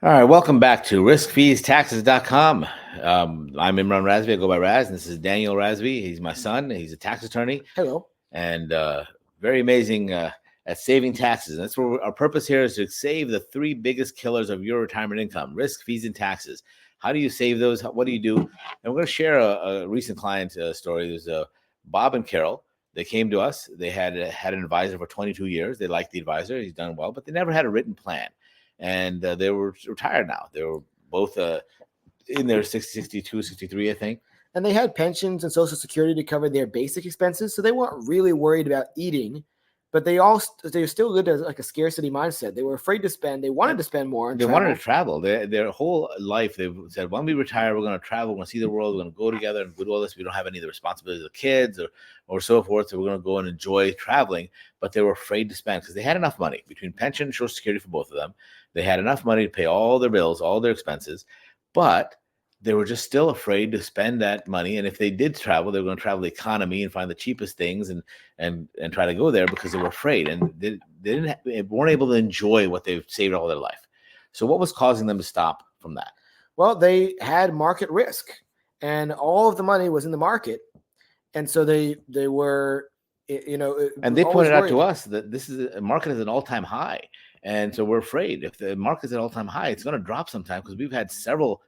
All right, welcome back to riskfeestaxes.com. I'm Imran Razvi. I go by Raz, and this is Daniel Razvi. He's my son. He's a tax attorney Hello. and very amazing at saving taxes. And that's where our purpose here is to save the three biggest killers of your retirement income: risk, fees, and taxes. How do you save those? What do you do? And we're going to share a recent client story. There's Bob and Carol. They came to us. They had an advisor for 22 years. They liked the advisor. He's done well, but they never had a written plan. And they were retired now. They were both in their 60, 62, 63, I think. And they had pensions and Social Security to cover their basic expenses, so they weren't really worried about eating. But they still lived as like a scarcity mindset. They were afraid to spend. They wanted to spend more. They wanted to travel. Their whole life, they said, when we retire, we're going to travel. We're going to see the world. We're going to go together and do all this. We don't have any of the responsibilities of the kids or so forth. So we're going to go and enjoy traveling. But they were afraid to spend because they had enough money between pension and Social Security for both of them. They had enough money to pay all their bills, all their expenses. But they were just still afraid to spend that money. And if they did travel, they were going to travel economy and find the cheapest things and try to go there because they were afraid. And they weren't able to enjoy what they've saved all their life. So what was causing them to stop from that? Well, they had market risk, and all of the money was in the market. And so they were, and they pointed out to us that this is a market is an all-time high. And so we're afraid if the market is at all-time high, it's going to drop sometime because we've had several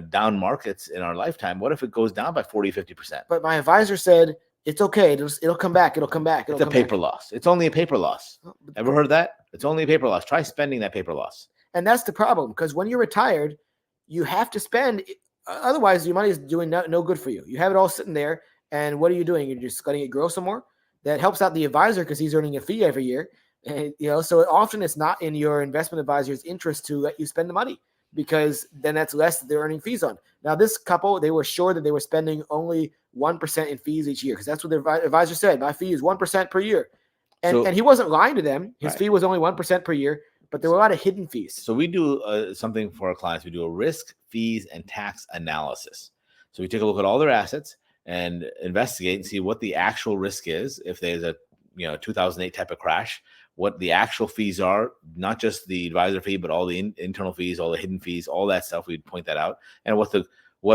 down markets in our lifetime. What if it goes down by 40-50%? But my advisor said it's okay. It'll come back. It'll come back. It's a paper loss. It's only a paper loss. Ever heard that? It's only a paper loss. Try spending that paper loss. And that's the problem, because when you're retired, you have to spend. Otherwise, your money is doing no good for you. You have it all sitting there, and what are you doing? You're just letting it grow some more. That helps out the advisor because he's earning a fee every year. And, so often it's not in your investment advisor's interest to let you spend the money, because then that's less that they're earning fees on. Now, this couple, they were sure that they were spending only 1% in fees each year, because that's what the advisor said. My fee is 1% per year. And he wasn't lying to them. His fee was only 1% per year, but there were a lot of hidden fees. So we do something for our clients. We do a risk, fees, and tax analysis. So we take a look at all their assets and investigate and see what the actual risk is. If there's a 2008 type of crash, what the actual fees are, not just the advisor fee, but all the internal fees, all the hidden fees, all that stuff. We'd point that out, and what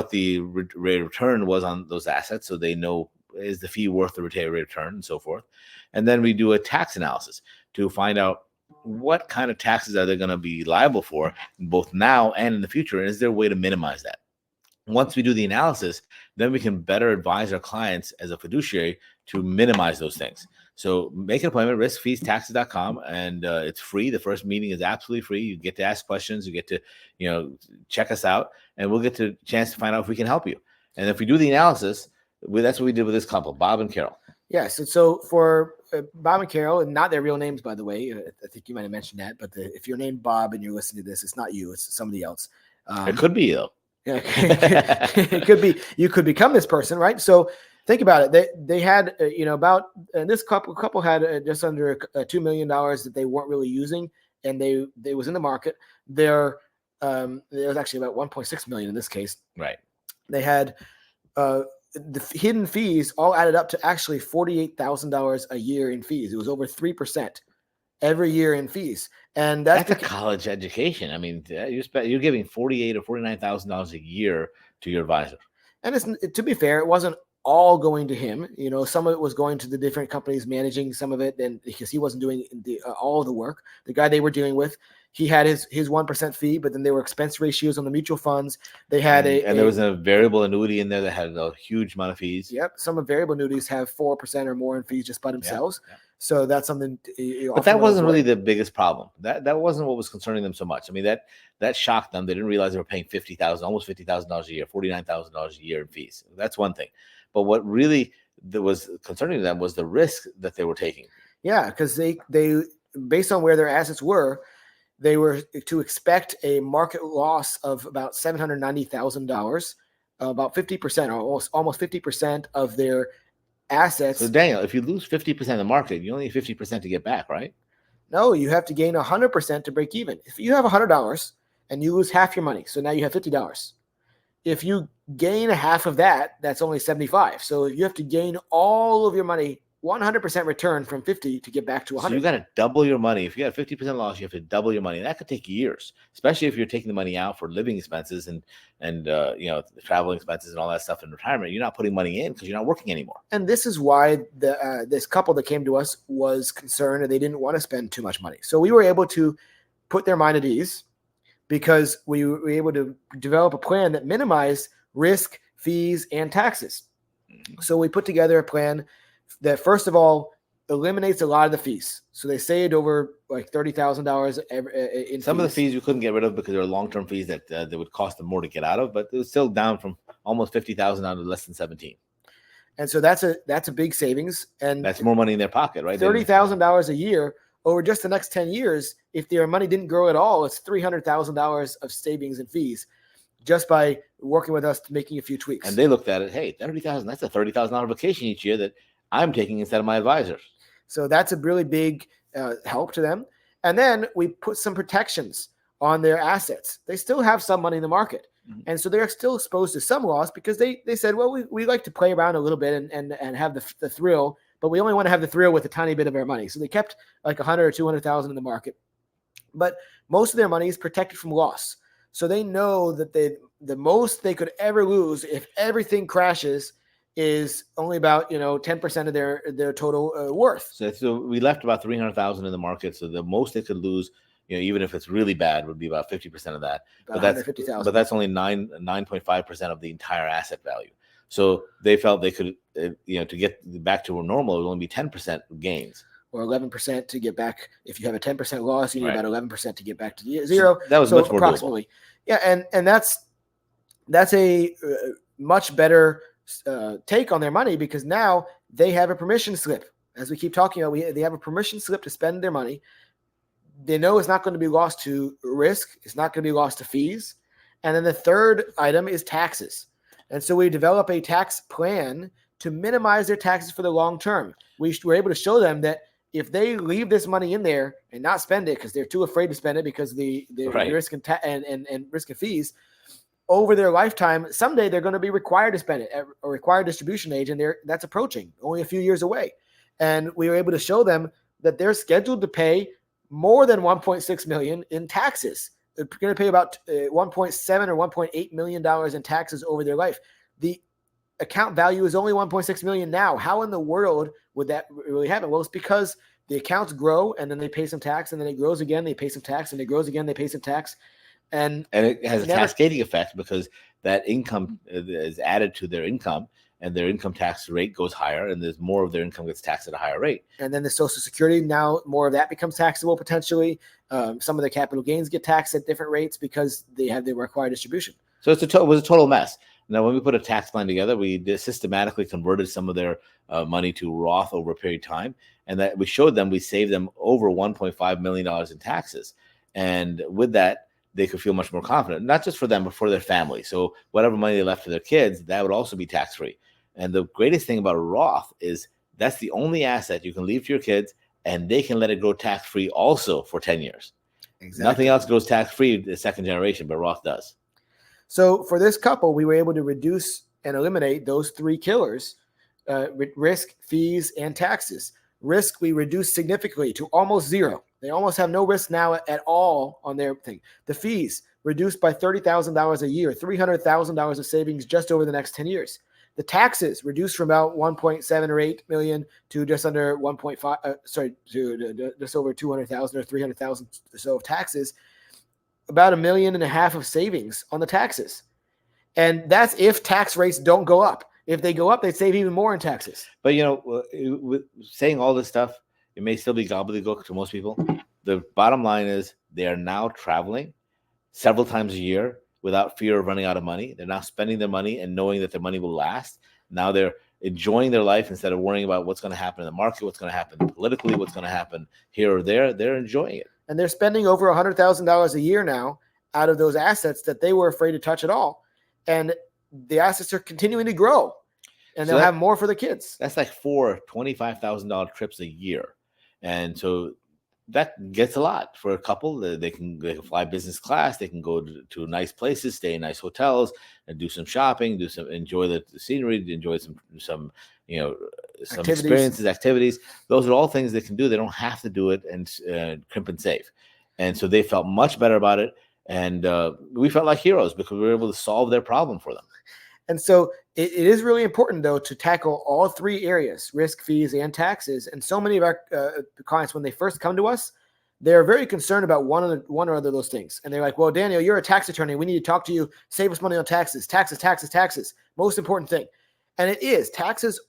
the rate of return was on those assets, so they know, is the fee worth the rate of return and so forth. And then we do a tax analysis to find out what kind of taxes are they going to be liable for, both now and in the future, and is there a way to minimize that? Once we do the analysis, then we can better advise our clients as a fiduciary to minimize those things. So make an appointment, riskfeestaxes.com, and it's free. The first meeting is absolutely free. You get to ask questions. You get to, check us out, and we'll get a chance to find out if we can help you. And if we do the analysis, that's what we did with this couple, Bob and Carol. Yes. And so for Bob and Carol, and not their real names, by the way, I think you might have mentioned that, but if you're named Bob and you're listening to this, it's not you, it's somebody else. It could be, though. It could be, you could become this person, right? So think about it. They had, this couple had just under $2 million that they weren't really using, and they was in the market. There was actually about 1.6 million in this case. Right. They had the hidden fees all added up to actually $48,000 a year in fees. It was over 3% every year in fees. And that's a college education. I mean, you're giving $48,000 or $49,000 a year to your advisor. And to be fair, it wasn't all going to him. Some of it was going to the different companies managing some of it, and because he wasn't doing all of the work. The guy they were dealing with, he had his 1% fee, but then there were expense ratios on the mutual funds. They had there was a variable annuity in there that had a huge amount of fees. Yep, some of variable annuities have 4% or more in fees just by themselves. Yeah. So that's something. But that wasn't really the biggest problem. That wasn't what was concerning them so much. I mean, that shocked them. They didn't realize they were paying almost $50,000 a year, $49,000 a year in fees. That's one thing. But what really was concerning them was the risk that they were taking. Yeah, because they based on where their assets were, they were to expect a market loss of about $790,000, about 50%, or almost 50% of their assets. So Daniel, if you lose 50% of the market, you only have 50% to get back, right? No, you have to gain 100% to break even. If you have $100 and you lose half your money, so now you have $50. If you gain half of that, that's only $75. So you have to gain all of your money 100% return from 50 to get back to 100. So you got to double your money. If you got a 50% loss, you have to double your money. And that could take years, especially if you're taking the money out for living expenses and the traveling expenses and all that stuff in retirement. You're not putting money in because you're not working anymore. And this is why this couple that came to us was concerned and they didn't want to spend too much money. So we were able to put their mind at ease because we were able to develop a plan that minimized risk, fees, and taxes. So we put together a plan that, first of all, eliminates a lot of the fees. So they saved over like $30,000 in some of the fees you couldn't get rid of because there are long-term fees that would cost them more to get out of, but it was still down from almost 50,000 down to less than 17. And so that's a big savings, and that's more money in their pocket, right? $30,000 a year over just the next 10 years. If their money didn't grow at all, it's $300,000 of savings and fees just by working with us, making a few tweaks. And they looked at it, hey, 30,000, that's a $30,000 vacation each year that I'm taking instead of my advisor. So that's a really big help to them. And then we put some protections on their assets. They still have some money in the market. Mm-hmm. And so they're still exposed to some loss because they said, well, we like to play around a little bit and have the thrill, but we only want to have the thrill with a tiny bit of our money. So they kept like 100 or 200,000 in the market. But most of their money is protected from loss. So they know that the most they could ever lose if everything crashes is only about 10% of their total worth. So we left about 300,000 in the market. So the most they could lose, even if it's really bad, would be about 50% of that. But that's only 9.5% of the entire asset value. So they felt they could, to get back to normal, it would only be 10% gains. Or 11% to get back. If you have a 10% loss, you need about 11% to get back to So zero. that was much more approximately. Doable. Yeah, and that's a much better take on their money because now they have a permission slip. As we keep talking about, they have a permission slip to spend their money. They know it's not going to be lost to risk. It's not going to be lost to fees. And then the third item is taxes. And so we develop a tax plan to minimize their taxes for the long term. We were able to show them that if they leave this money in there and not spend it because they're too afraid to spend it because of the risk and risk and fees, over their lifetime, someday they're going to be required to spend it at a required distribution age, and that's approaching, only a few years away. And we were able to show them that they're scheduled to pay more than $1.6 million in taxes. They're going to pay about $1.7 or $1.8 million in taxes over their life. The account value is only $1.6 million now. How in the world would that really happen? Well, it's because the accounts grow and then they pay some tax, and then it grows again, they pay some tax, and it grows again, they pay some tax. And it has a cascading effect because that income is added to their income, and their income tax rate goes higher, and there's more of their income gets taxed at a higher rate. And then the Social Security, now more of that becomes taxable potentially. Some of the capital gains get taxed at different rates because they have the required distribution. So it was a total mess. Now, when we put a tax plan together, we systematically converted some of their money to Roth over a period of time, and that we showed them we saved them over $1.5 million in taxes. And with that, they could feel much more confident, not just for them, but for their family. So whatever money they left for their kids, that would also be tax-free. And the greatest thing about Roth is that's the only asset you can leave to your kids, and they can let it go tax-free also for 10 years. Exactly. Nothing else goes tax-free the second generation, but Roth does. So for this couple, we were able to reduce and eliminate those three killers, risk, fees, and taxes. Risk, we reduced significantly to almost zero. They almost have no risk now at all on their thing. The fees reduced by $30,000 a year, $300,000 of savings just over the next 10 years. The taxes reduced from about 1.7 or 8 million to just under 1.5, to just over 200,000 or 300,000 or so of taxes, about $1.5 million of savings on the taxes. And that's if tax rates don't go up. If they go up, they'd save even more in taxes. But, with saying all this stuff, it may still be gobbledygook to most people. The bottom line is they are now traveling several times a year without fear of running out of money. They're now spending their money and knowing that their money will last. Now they're enjoying their life instead of worrying about what's going to happen in the market, what's going to happen politically, what's going to happen here or there. They're enjoying it. And they're spending over $100,000 a year now out of those assets that they were afraid to touch at all. And the assets are continuing to grow. And they'll have more for the kids. That's like 4 $25,000 trips a year. And so that gets a lot for a couple. They can fly business class. They can go to nice places, stay in nice hotels, and do some shopping, enjoy the scenery, enjoy some some Activities. experiences, activities. Those are all things they can do. They don't have to do it and crimp and save. And so they felt much better about it. And we felt like heroes because we were able to solve their problem for them. And so it is really important, though, to tackle all three areas: risk, fees, and taxes. And so many of our clients, when they first come to us, they're very concerned about one or other of those things. And they're like, well, Daniel, you're a tax attorney. We need to talk to you. Save us money on taxes. Taxes. Most important thing. And it is. Taxes,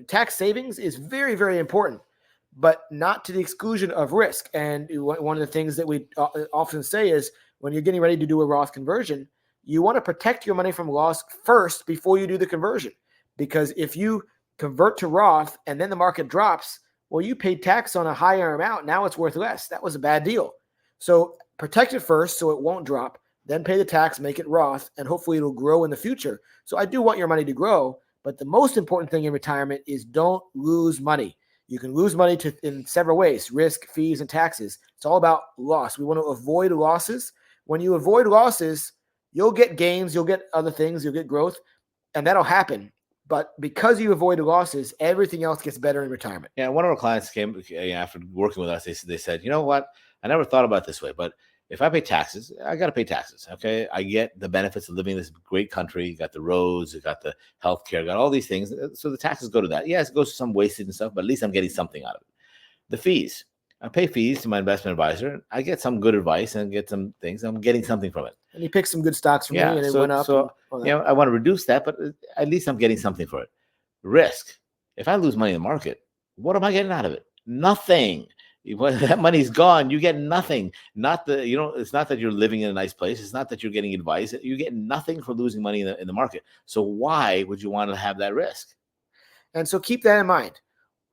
tax savings is very, very important, but not to the exclusion of risk. And one of the things that we often say is when you're getting ready to do a Roth conversion, you want to protect your money from loss first before you do the conversion. Because if you convert to Roth and then the market drops, well, you paid tax on a higher amount. Now it's worth less. That was a bad deal. So protect it first so it won't drop. Then pay the tax, make it Roth, and hopefully it'll grow in the future. So I do want your money to grow, but the most important thing in retirement is don't lose money. You can lose money in several ways: risk, fees, and taxes. It's all about loss. We want to avoid losses. When you avoid losses, you'll get gains, you'll get other things, you'll get growth, and that'll happen. But because you avoid losses, everything else gets better in retirement. Yeah, one of our clients came after working with us. They said, you know what? I never thought about it this way, but if I pay taxes, I got to pay taxes. Okay, I get the benefits of living in this great country. You got the roads, you got the healthcare, got all these things. So the taxes go to that. Yes, it goes to some wasted and stuff, but at least I'm getting something out of it. The fees, I pay fees to my investment advisor. I get some good advice and get some things. I'm getting something from it. And he picked some good stocks for me, and it went up. So I want to reduce that, but at least I'm getting something for it. Risk. If I lose money in the market, what am I getting out of it? Nothing. When that money's gone, you get nothing. It's not that you're living in a nice place. It's not that you're getting advice. You get nothing for losing money in the market. So why would you want to have that risk? And so keep that in mind.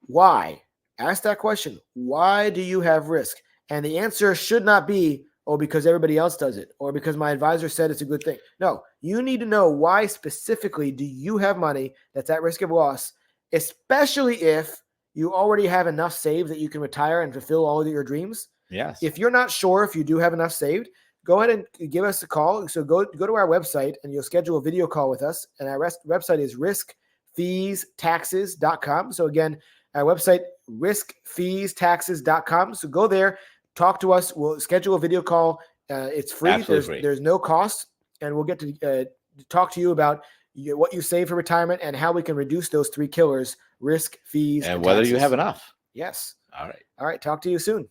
Why? Ask that question. Why do you have risk? And the answer should not be, oh, because everybody else does it, or because my advisor said it's a good thing. No, you need to know why specifically do you have money that's at risk of loss, especially if you already have enough saved that you can retire and fulfill all of your dreams. Yes. If you're not sure if you do have enough saved, go ahead and give us a call. So go to our website and you'll schedule a video call with us. And our website is riskfeestaxes.com. So again, our website, riskfeestaxes.com. So go there, talk to us. We'll schedule a video call. It's free. There's no cost. And we'll get to talk to you about what you save for retirement and how we can reduce those three killers: risk, fees, and whether taxes. you have enough. Yes. All right. All right. Talk to you soon.